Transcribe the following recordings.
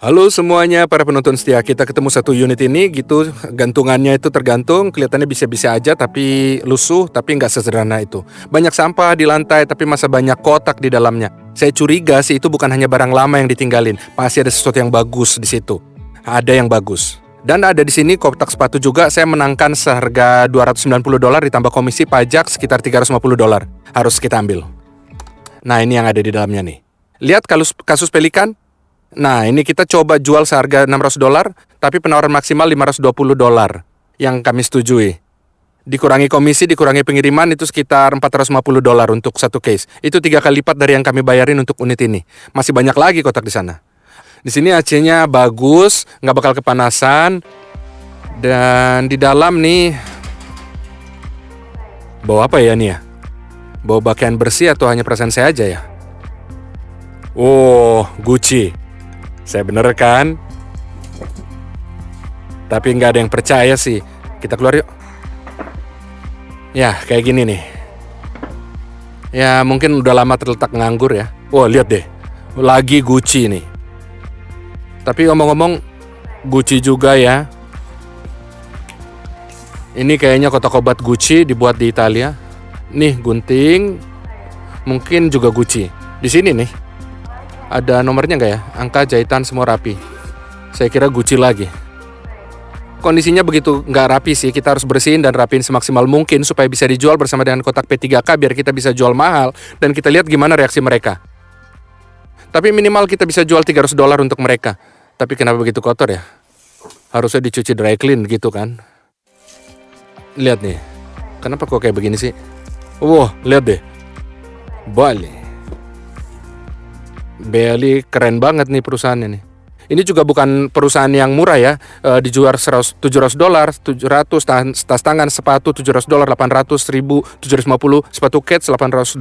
Halo semuanya para penonton setia, kita ketemu satu unit ini gitu, gantungannya itu tergantung, kelihatannya bisa-bisa aja tapi lusuh, tapi nggak sesederhana itu. Banyak sampah di lantai tapi masa banyak kotak di dalamnya. Saya curiga sih itu bukan hanya barang lama yang ditinggalin, pasti ada sesuatu yang bagus di situ. Ada yang bagus. Dan ada di sini kotak sepatu juga, saya menangkan seharga $290 ditambah komisi pajak sekitar $350. Harus kita ambil. Nah ini yang ada di dalamnya nih. Lihat kasus pelikan? Nah, ini kita coba jual seharga $600, tapi penawaran maksimal $520 yang kami setujui. Dikurangi komisi, dikurangi pengiriman itu sekitar $450 untuk satu case. Itu 3 kali lipat dari yang kami bayarin untuk unit ini. Masih banyak lagi kotak di sana. Di sini AC-nya bagus, nggak bakal kepanasan. Dan di dalam nih, bawa apa ya nih ya? Bawa pakaian bersih atau hanya perasaan saya aja ya? Oh, Gucci. Saya bener kan? Tapi nggak ada yang percaya sih. Kita keluar yuk. Ya, kayak gini nih. Ya, mungkin udah lama terletak nganggur ya. Wah, lihat deh. Lagi Gucci nih. Tapi ngomong-ngomong, Gucci juga ya. Ini kayaknya kotak obat Gucci dibuat di Italia. Nih, gunting. Mungkin juga Gucci. Di sini nih. Ada nomornya nggak ya? Angka, jahitan, semua rapi. Saya kira Gucci lagi. Kondisinya begitu nggak rapi sih. Kita harus bersihin dan rapiin semaksimal mungkin supaya bisa dijual bersama dengan kotak P3K biar kita bisa jual mahal. Dan kita lihat gimana reaksi mereka. Tapi minimal kita bisa jual $300 untuk mereka. Tapi kenapa begitu kotor ya? Harusnya dicuci dry clean gitu kan. Lihat nih. Kenapa kok kayak begini sih? Wah, lihat deh. Beli keren banget nih perusahaannya nih. Ini juga bukan perusahaan yang murah ya. Dijual $700, 700 tas tangan, sepatu $700, 800, 1000, 750, sepatu kets $800,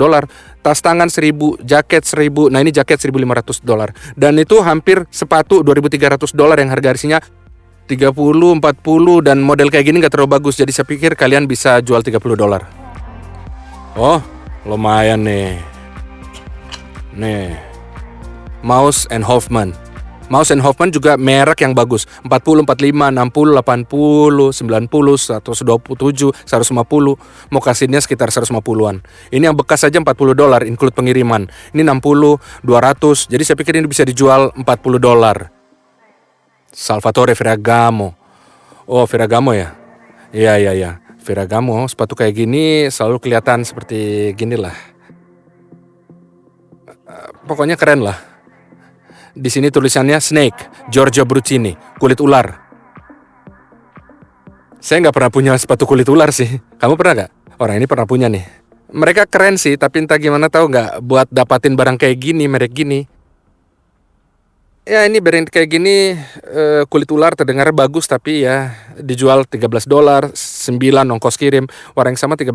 tas tangan 1000, jaket 1000. Nah ini jaket $1500. Dan itu hampir sepatu $2300 yang harga aslinya 30, 40 dan model kayak gini nggak terlalu bagus. Jadi saya pikir kalian bisa jual $30. Oh, lumayan nih. Nih. Mouse & Hoffman. Mouse & Hoffman juga merek yang bagus. 40, 45, 60, 80, 90, 127, 150. Mau kasihnya sekitar 150-an. Ini yang bekas saja $40, include pengiriman. Ini 60, 200. Jadi saya pikir ini bisa dijual $40. Salvatore Ferragamo. Oh, Ferragamo ya? Iya. Ferragamo, sepatu kayak gini selalu kelihatan seperti gini lah. Pokoknya keren lah. Di sini tulisannya Snake, Giorgio Bruccini, kulit ular. Saya nggak pernah punya sepatu kulit ular sih. Kamu pernah nggak? Orang ini pernah punya nih. Mereka keren sih, tapi entah gimana tahu nggak buat dapatin barang kayak gini, merek gini. Ya ini brand kayak gini kulit ular terdengar bagus tapi ya dijual $13, 9 ongkos kirim, warna yang sama $13.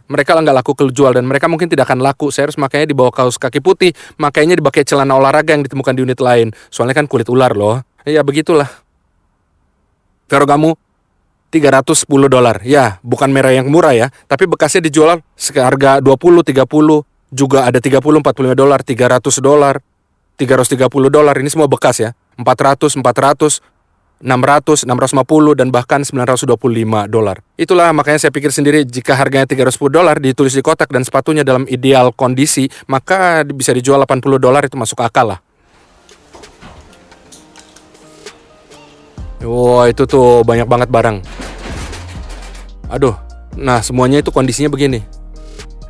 Mereka lah nggak laku kejual dan mereka mungkin tidak akan laku. Saya harus makanya dibawa kaos kaki putih, makanya dipakai celana olahraga yang ditemukan di unit lain. Soalnya kan kulit ular loh. Ya begitulah. Ferragamo $310. Ya bukan merek yang murah ya, tapi bekasnya dijual seharga 20, 30, juga ada 30, $45, $300. $330, ini semua bekas ya. 400, 600, 650 dan bahkan $925. Itulah makanya saya pikir sendiri jika harganya $310 ditulis di kotak dan sepatunya dalam ideal kondisi, maka bisa dijual $80 itu masuk akal lah. Wah, itu tuh banyak banget barang. Aduh, nah semuanya itu kondisinya begini.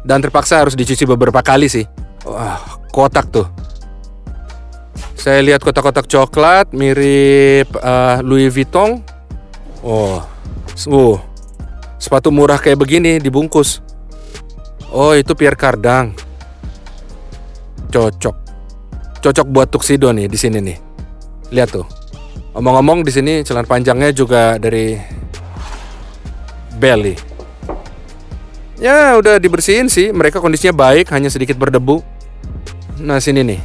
Dan terpaksa harus dicuci beberapa kali sih. Wah, kotak tuh. Saya lihat kotak-kotak coklat mirip Louis Vuitton. Sepatu murah kayak begini dibungkus. Oh, itu Pierre Cardin. Cocok buat tuxedo nih di sini nih. Lihat tuh. Omong-omong di sini celana panjangnya juga dari Belly. Ya, udah dibersihin sih. Mereka kondisinya baik, hanya sedikit berdebu. Nah, sini nih.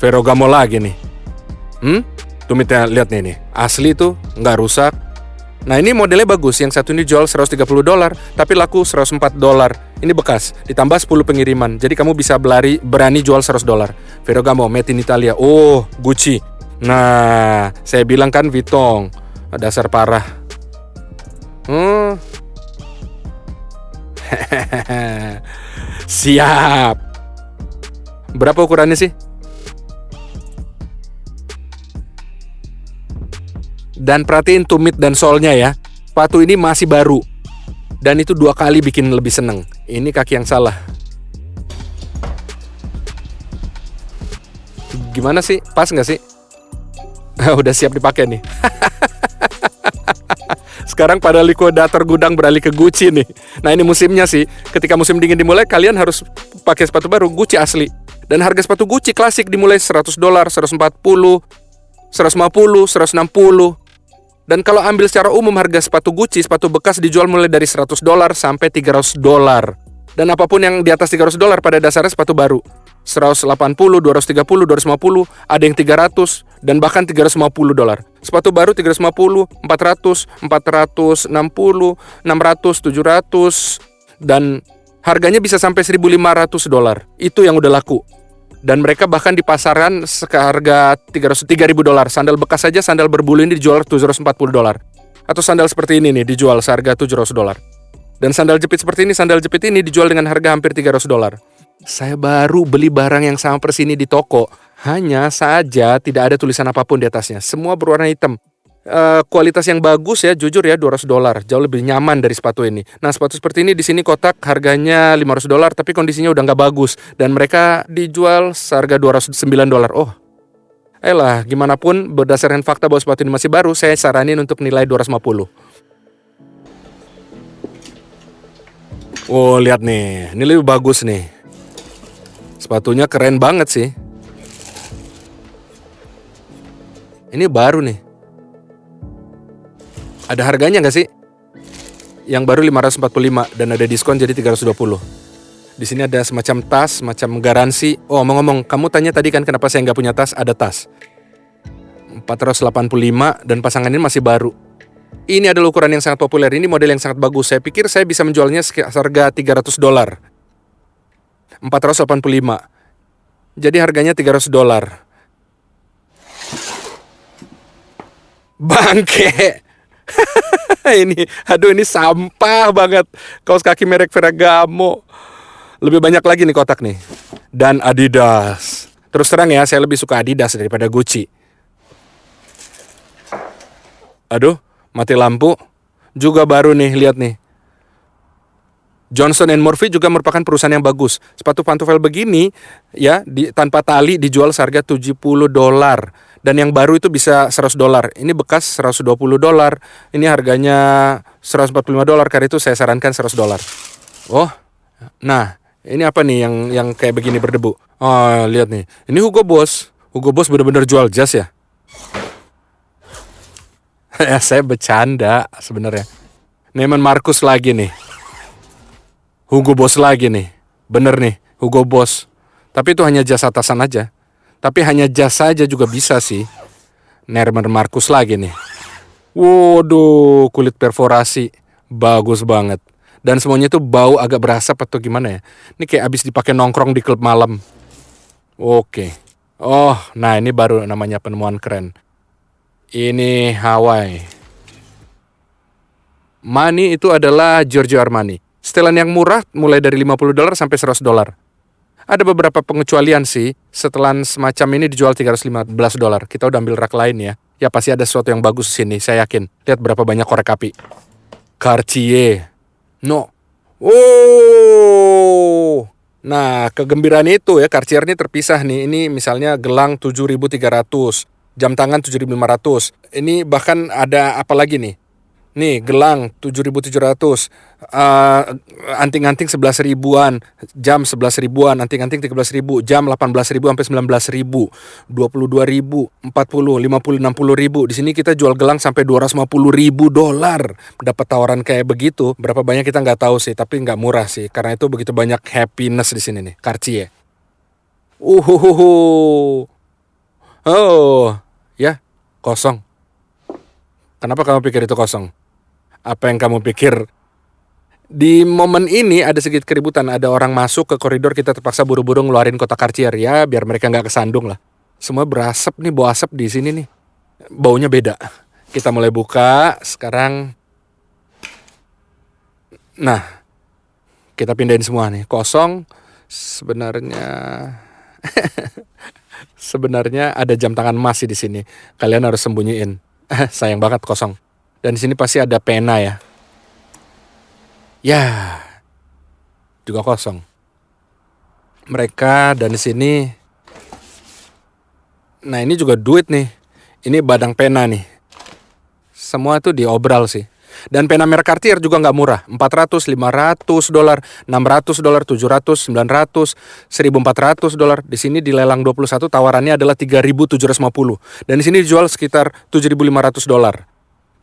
Ferragamo lagi nih. Tuh lihat nih. Asli tuh, nggak rusak. Nah ini modelnya bagus. Yang satu ini jual $130, tapi laku $104. Ini bekas, ditambah 10 pengiriman. Jadi kamu bisa berani jual $100. Ferragamo, made in Italia. Oh, Gucci. Nah, saya bilang kan Vuitton. Dasar parah. Siap. Berapa ukurannya sih? Dan perhatiin tumit dan solnya ya. Sepatu ini masih baru. Dan itu 2 kali bikin lebih seneng. Ini kaki yang salah. Gimana sih? Pas nggak sih? Udah siap dipakai nih. Sekarang pada likuidator gudang beralih ke Gucci nih. Nah ini musimnya sih. Ketika musim dingin dimulai, kalian harus pakai sepatu baru Gucci asli. Dan harga sepatu Gucci klasik dimulai $100, 140, 150, 160. Dan kalau ambil secara umum harga sepatu Gucci, sepatu bekas dijual mulai dari $100 sampai $300. Dan apapun yang di atas $300 pada dasarnya sepatu baru. 180, 230, 250, ada yang 300 dan bahkan $350. Sepatu baru 350, 400, 460, 600, 700 dan harganya bisa sampai $1.500. Itu yang udah laku. Dan mereka bahkan di pasaran seharga $3.000. Sandal bekas saja, sandal berbulu ini dijual $740. Atau sandal seperti ini nih dijual seharga $700. Dan sandal jepit seperti ini, sandal jepit ini dijual dengan harga hampir $300. Saya baru beli barang yang sama persis ini di toko. Hanya saja tidak ada tulisan apapun di atasnya. Semua berwarna hitam. Kualitas yang bagus ya, jujur ya, $200. Jauh lebih nyaman dari sepatu ini. Nah, sepatu seperti ini di sini kotak harganya $500, tapi kondisinya udah nggak bagus dan mereka dijual seharga $209. Oh, gimana pun berdasarkan fakta bahwa sepatu ini masih baru, saya saranin untuk nilai 250. Oh, lihat nih, ini lebih bagus nih. Sepatunya keren banget sih. Ini baru nih. Ada harganya nggak sih? Yang baru 545 dan ada diskon jadi 320. Di sini ada semacam tas, semacam garansi. Oh, ngomong-ngomong, kamu tanya tadi kan kenapa saya nggak punya tas? Ada tas. 485 dan pasangan ini masih baru. Ini adalah ukuran yang sangat populer. Ini model yang sangat bagus. Saya pikir saya bisa menjualnya harga $300. 485. Jadi harganya $300. Bangke. Ini sampah banget. Kaos kaki merek Ferragamo. Lebih banyak lagi nih kotak nih. Dan Adidas. Terus terang ya, saya lebih suka Adidas daripada Gucci. Aduh, mati lampu. Juga baru nih, lihat nih. Johnson & Murphy juga merupakan perusahaan yang bagus. Sepatu pantofel begini ya, tanpa tali dijual seharga $70. Dan yang baru itu bisa $100. Ini bekas $120. Ini harganya $145. Karena itu saya sarankan $100. Oh, nah ini apa nih yang kayak begini berdebu? Oh, lihat nih. Ini Hugo Boss. Hugo Boss benar-benar jual jas ya? Ya saya bercanda sebenarnya. Neiman Marcus lagi nih. Hugo Boss lagi nih. Bener nih, Hugo Boss. Tapi itu hanya jas atasan aja. Tapi hanya jas saja juga bisa sih. Neiman Marcus lagi nih. Waduh, kulit perforasi. Bagus banget. Dan semuanya tuh bau agak berasap atau gimana ya. Ini kayak abis dipakai nongkrong di klub malam. Oke. Oh, nah ini baru namanya penemuan keren. Ini Hawaii. Money itu adalah Giorgio Armani. Setelan yang murah mulai dari $50 sampai $100. Ada beberapa pengecualian sih. Setelan semacam ini dijual $315. Kita udah ambil rak lain ya. Ya pasti ada sesuatu yang bagus di sini, saya yakin. Lihat berapa banyak korek api. Cartier. No. Oh. Nah, kegembiraan itu ya, Cartier ini terpisah nih. Ini misalnya gelang 7.300, jam tangan 7.500. Ini bahkan ada apa lagi nih? Nih, gelang 7.700, anting-anting 11.000-an, jam 11.000-an, anting-anting 13.000, jam 18.000 sampai 19.000, 22.000, 40, 50, 60.000. Di sini kita jual gelang sampai $250.000. Dapat tawaran kayak begitu, berapa banyak kita nggak tahu sih, tapi nggak murah sih, karena itu begitu banyak happiness di sini nih, Cartier. Oh, ya, kosong. Kenapa kamu pikir itu kosong? Apa yang kamu pikir? Di momen ini ada sedikit keributan, ada orang masuk ke koridor, kita terpaksa buru-buru ngeluarin kotak karcier ya, biar mereka nggak kesandung lah. Semua berasap nih, bau asap di sini nih. Baunya beda. Kita mulai buka, sekarang, nah, kita pindahin semua nih, kosong. Sebenarnya, sebenarnya ada jam tangan emas sih di sini. Kalian harus sembunyiin. Sayang banget kosong. Dan di sini pasti ada pena ya. Ya, juga kosong. Mereka dan di sini, nah ini juga duit nih. Ini badang pena nih. Semua itu diobral sih. Dan pena merek Cartier juga nggak murah. 400, 500 dolar, 600 dolar, 700, 900, 1400 dolar. Di sini di lelang 21 tawarannya adalah 3.750. Dan di sini dijual sekitar 7.500 dolar.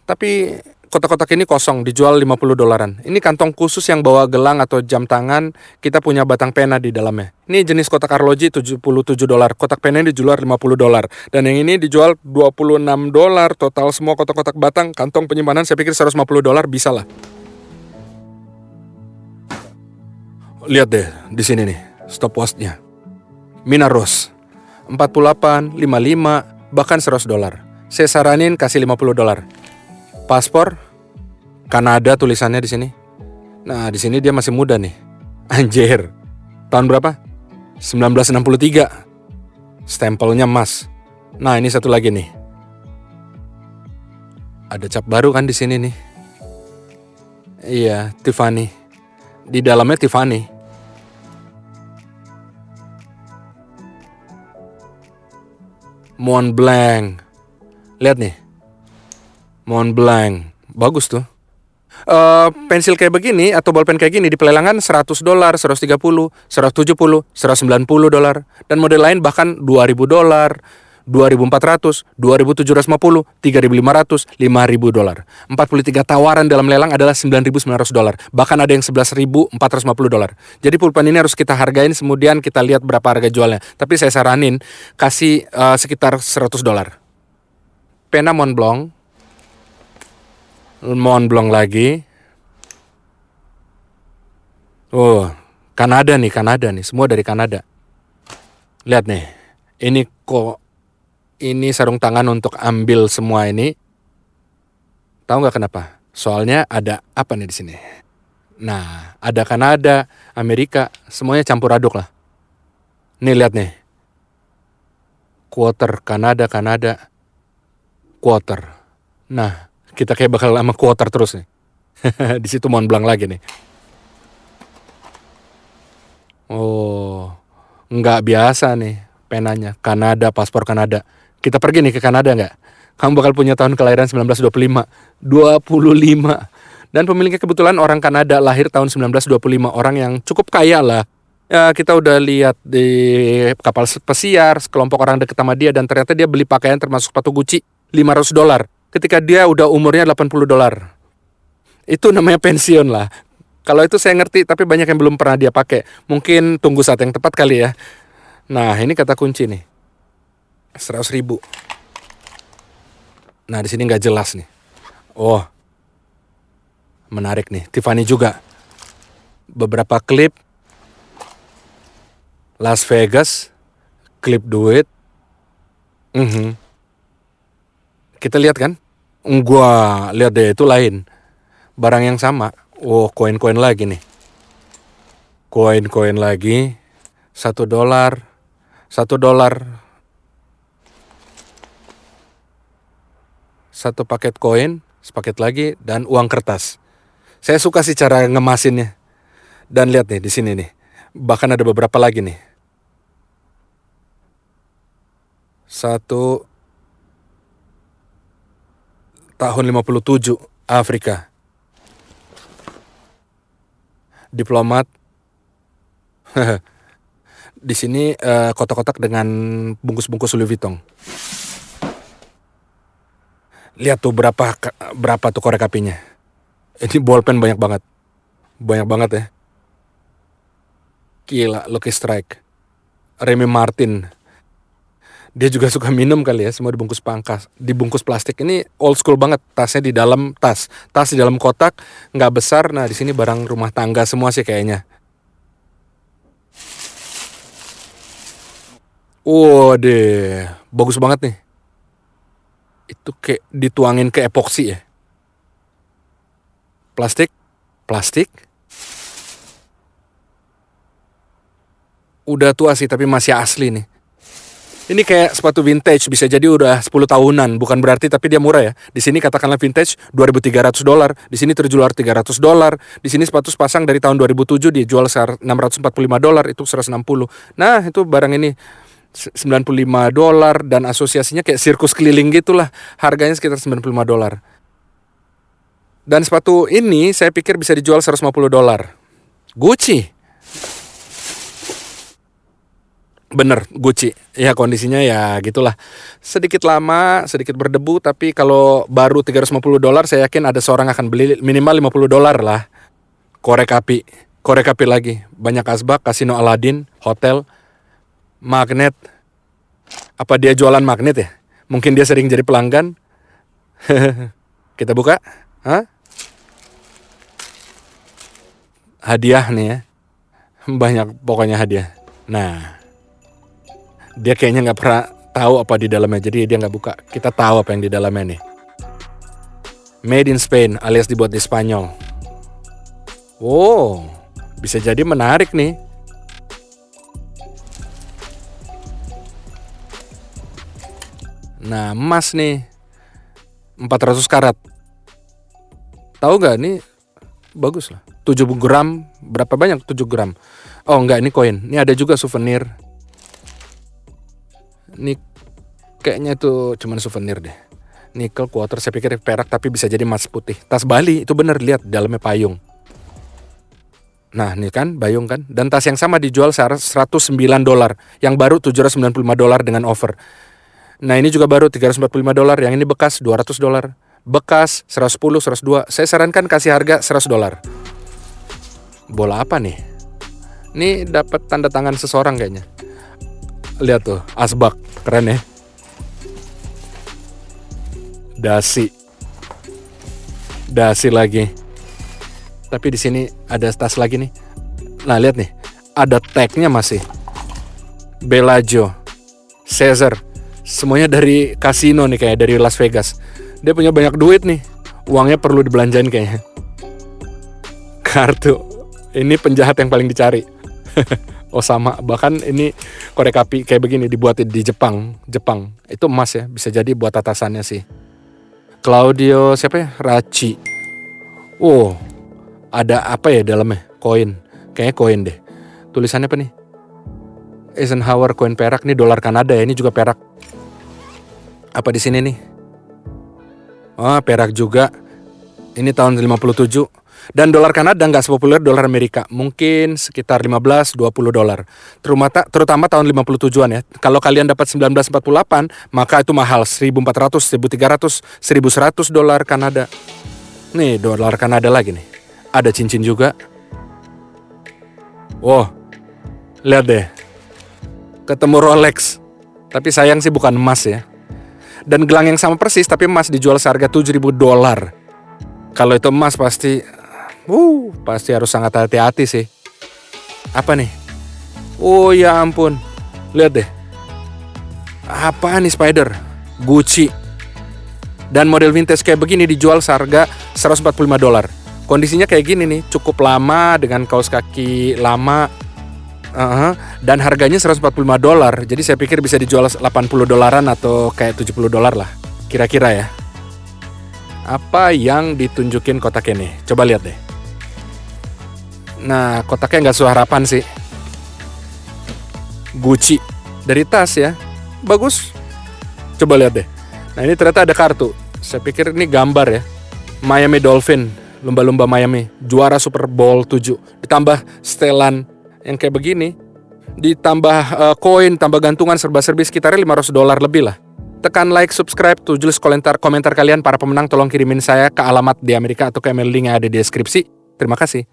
Tapi kotak-kotak ini kosong, dijual 50 dolaran. Ini kantong khusus yang bawa gelang atau jam tangan, kita punya batang pena di dalamnya. Ini jenis kotak arloji 77 dolar, kotak pena ini dijual 50 dolar. Dan yang ini dijual 26 dolar, total semua kotak-kotak batang, kantong penyimpanan saya pikir 150 dolar bisa lah. Lihat deh, di sini nih, stopwatchnya. Mina Rose, 48, 55, bahkan 100 dolar. Saya saranin kasih 50 dolar. Paspor Kanada tulisannya di sini. Nah, di sini dia masih muda nih. Anjir. Tahun berapa? 1963. Stempelnya emas. Nah, ini satu lagi nih. Ada cap baru kan di sini nih. Iya, Tiffany. Di dalamnya Tiffany. Mont Blanc. Lihat nih. Mont Blanc, bagus tuh. Pensil kayak begini atau bolpen kayak gini di pelelangan 100 dolar, 130, 170, 190 dolar. Dan model lain bahkan 2.000 dolar, 2.400, 2.750, 3.500, 5.000 dolar. 43 tawaran dalam lelang adalah 9.900 dolar. Bahkan ada yang 11.450 dolar. Jadi pulpen ini harus kita hargain, kemudian kita lihat berapa harga jualnya. Tapi saya saranin kasih sekitar 100 dolar. Pena Mont Blanc lagi. Oh, Kanada nih, semua dari Kanada. Lihat nih, ini sarung tangan untuk ambil semua ini. Tahu nggak kenapa? Soalnya ada apa nih di sini? Nah, ada Kanada, Amerika, semuanya campur aduk lah. Nih lihat nih, quarter Kanada, quarter. Nah, kita kayak bakal sama quarter terus nih. Di situ Mont Blanc lagi nih. Oh, nggak biasa nih penanya. Kanada, paspor Kanada. Kita pergi nih ke Kanada nggak? Kamu bakal punya tahun kelahiran 1925. 25. Dan pemiliknya kebetulan orang Kanada, lahir tahun 1925. Orang yang cukup kaya lah. Ya, kita udah lihat di kapal pesiar, sekelompok orang deket sama dia, dan ternyata dia beli pakaian termasuk sepatu Gucci 500 dolar. Ketika dia udah umurnya 80 dolar. Itu namanya pensiun lah. Kalau itu saya ngerti, tapi banyak yang belum pernah dia pakai. Mungkin tunggu saat yang tepat kali ya. Nah, ini kata kunci nih. 100.000. Nah, di sini nggak jelas nih. Oh, menarik nih. Tiffany juga. Beberapa klip. Las Vegas. Klip duit. Kita lihat kan? Gua lihat deh, itu lain. Barang yang sama. Oh, koin-koin lagi nih. Koin-koin lagi. 1 dolar. 1 dolar. 1 paket koin. Sepaket lagi. Dan uang kertas. Saya suka sih cara ngemasinnya. Dan lihat nih di sini nih. Bahkan ada beberapa lagi nih. 1 tahun 57 Afrika. Diplomat. Di sini kotak-kotak dengan bungkus-bungkus Louis Vuitton. Lihat tuh berapa tuh korek apinya. Ini bolpen banyak banget. Banyak banget ya. Gila, Lucky Strike. Remy Martin. Dia juga suka minum kali ya, semua dibungkus plastik. Ini old school banget, tasnya di dalam tas di dalam kotak, nggak besar. Nah di sini barang rumah tangga semua sih kayaknya. Waduh, bagus banget nih. Itu kayak dituangin ke epoksi ya. Plastik, plastik. Udah tua sih tapi masih asli nih. Ini kayak sepatu vintage, bisa jadi udah 10 tahunan, bukan berarti tapi dia murah ya. Di sini katakanlah vintage $2.300, di sini terjual $300. Di sini sepatu sepasang dari tahun 2007 dijual $645, itu 160. Nah, itu barang ini $95 dan asosiasinya kayak sirkus keliling gitulah. Harganya sekitar $95. Dan sepatu ini saya pikir bisa dijual $150. Gucci. Bener, Gucci. Ya kondisinya ya gitulah. Sedikit lama, sedikit berdebu, tapi kalau baru $350 saya yakin ada seorang akan beli minimal $50 lah. Korek api lagi. Banyak asbak, kasino Aladdin, hotel, magnet. Apa dia jualan magnet ya? Mungkin dia sering jadi pelanggan. Kita buka. Hah? Hadiah nih ya. Banyak pokoknya hadiah. Nah, dia kayaknya nggak pernah tahu apa di dalamnya, jadi dia nggak buka. Kita tahu apa yang di dalamnya nih. Made in Spain alias dibuat di Spanyol. Wow, bisa jadi menarik nih. Nah, emas nih 400 karat. Tahu nggak nih? Bagus lah. 7 gram, berapa banyak 7 gram? Oh enggak, ini koin. Ini ada juga souvenir. Ini kayaknya itu cuman souvenir deh. Nickel quarter, saya pikir perak tapi bisa jadi emas putih. Tas Bali, itu bener, lihat dalamnya payung. Nah ini kan payung kan. Dan tas yang sama dijual $109. Yang baru $795 dengan offer. Nah ini juga baru $345. Yang ini bekas $200. Bekas 110, 102. Saya sarankan kasih harga $100. Bola apa nih? Ini dapat tanda tangan seseorang kayaknya. Lihat tuh, asbak, keren ya. Dasi lagi. Tapi di sini ada tas lagi nih. Nah lihat nih, ada tagnya masih. Bellagio, Caesar, semuanya dari kasino nih, kayak dari Las Vegas. Dia punya banyak duit nih, uangnya perlu dibelanjain kayaknya. Kartu, ini penjahat yang paling dicari. Oh sama, bahkan ini korek api kayak begini dibuat di Jepang. Itu emas ya, bisa jadi buat atasannya sih. Claudio siapa ya? Racci. Oh, ada apa ya dalamnya? Koin. Kayaknya koin deh. Tulisannya apa nih? Eisenhower koin perak, nih dolar Kanada ya, ini juga perak. Apa di sini nih? Oh, perak juga. Ini tahun 57. Dan dolar Kanada nggak sepopuler dolar Amerika, mungkin sekitar $15-20. Terutama tahun 57-an ya. Kalau kalian dapat 1948, maka itu mahal, 1.400, 1.300, 1.100 dolar Kanada. Nih dolar Kanada lagi nih. Ada cincin juga. Wow, lihat deh. Ketemu Rolex. Tapi sayang sih bukan emas ya. Dan gelang yang sama persis tapi emas dijual seharga $7.000. Kalau itu emas pasti harus sangat hati-hati sih. Apa nih? Oh ya ampun. Lihat deh. Apa nih Spider? Gucci. Dan model vintage kayak begini dijual seharga $145. Kondisinya kayak gini nih, cukup lama dengan kaos kaki lama. Dan harganya $145. Jadi saya pikir bisa dijual $80 atau kayak $70 lah. Kira-kira ya. Apa yang ditunjukin kotak ini? Coba lihat deh. Nah, kotaknya nggak sesuai harapan sih. Gucci dari tas ya, bagus. Coba lihat deh. Nah ini ternyata ada kartu. Saya pikir ini gambar ya. Miami Dolphin, lumba-lumba Miami, juara Super Bowl 7. Ditambah setelan yang kayak begini, ditambah koin, tambah gantungan serba-serbi sekitarnya $500 lebih lah. Tekan like, subscribe, tulis komentar kalian para pemenang. Tolong kirimin saya ke alamat di Amerika atau ke email link yang ada di deskripsi. Terima kasih.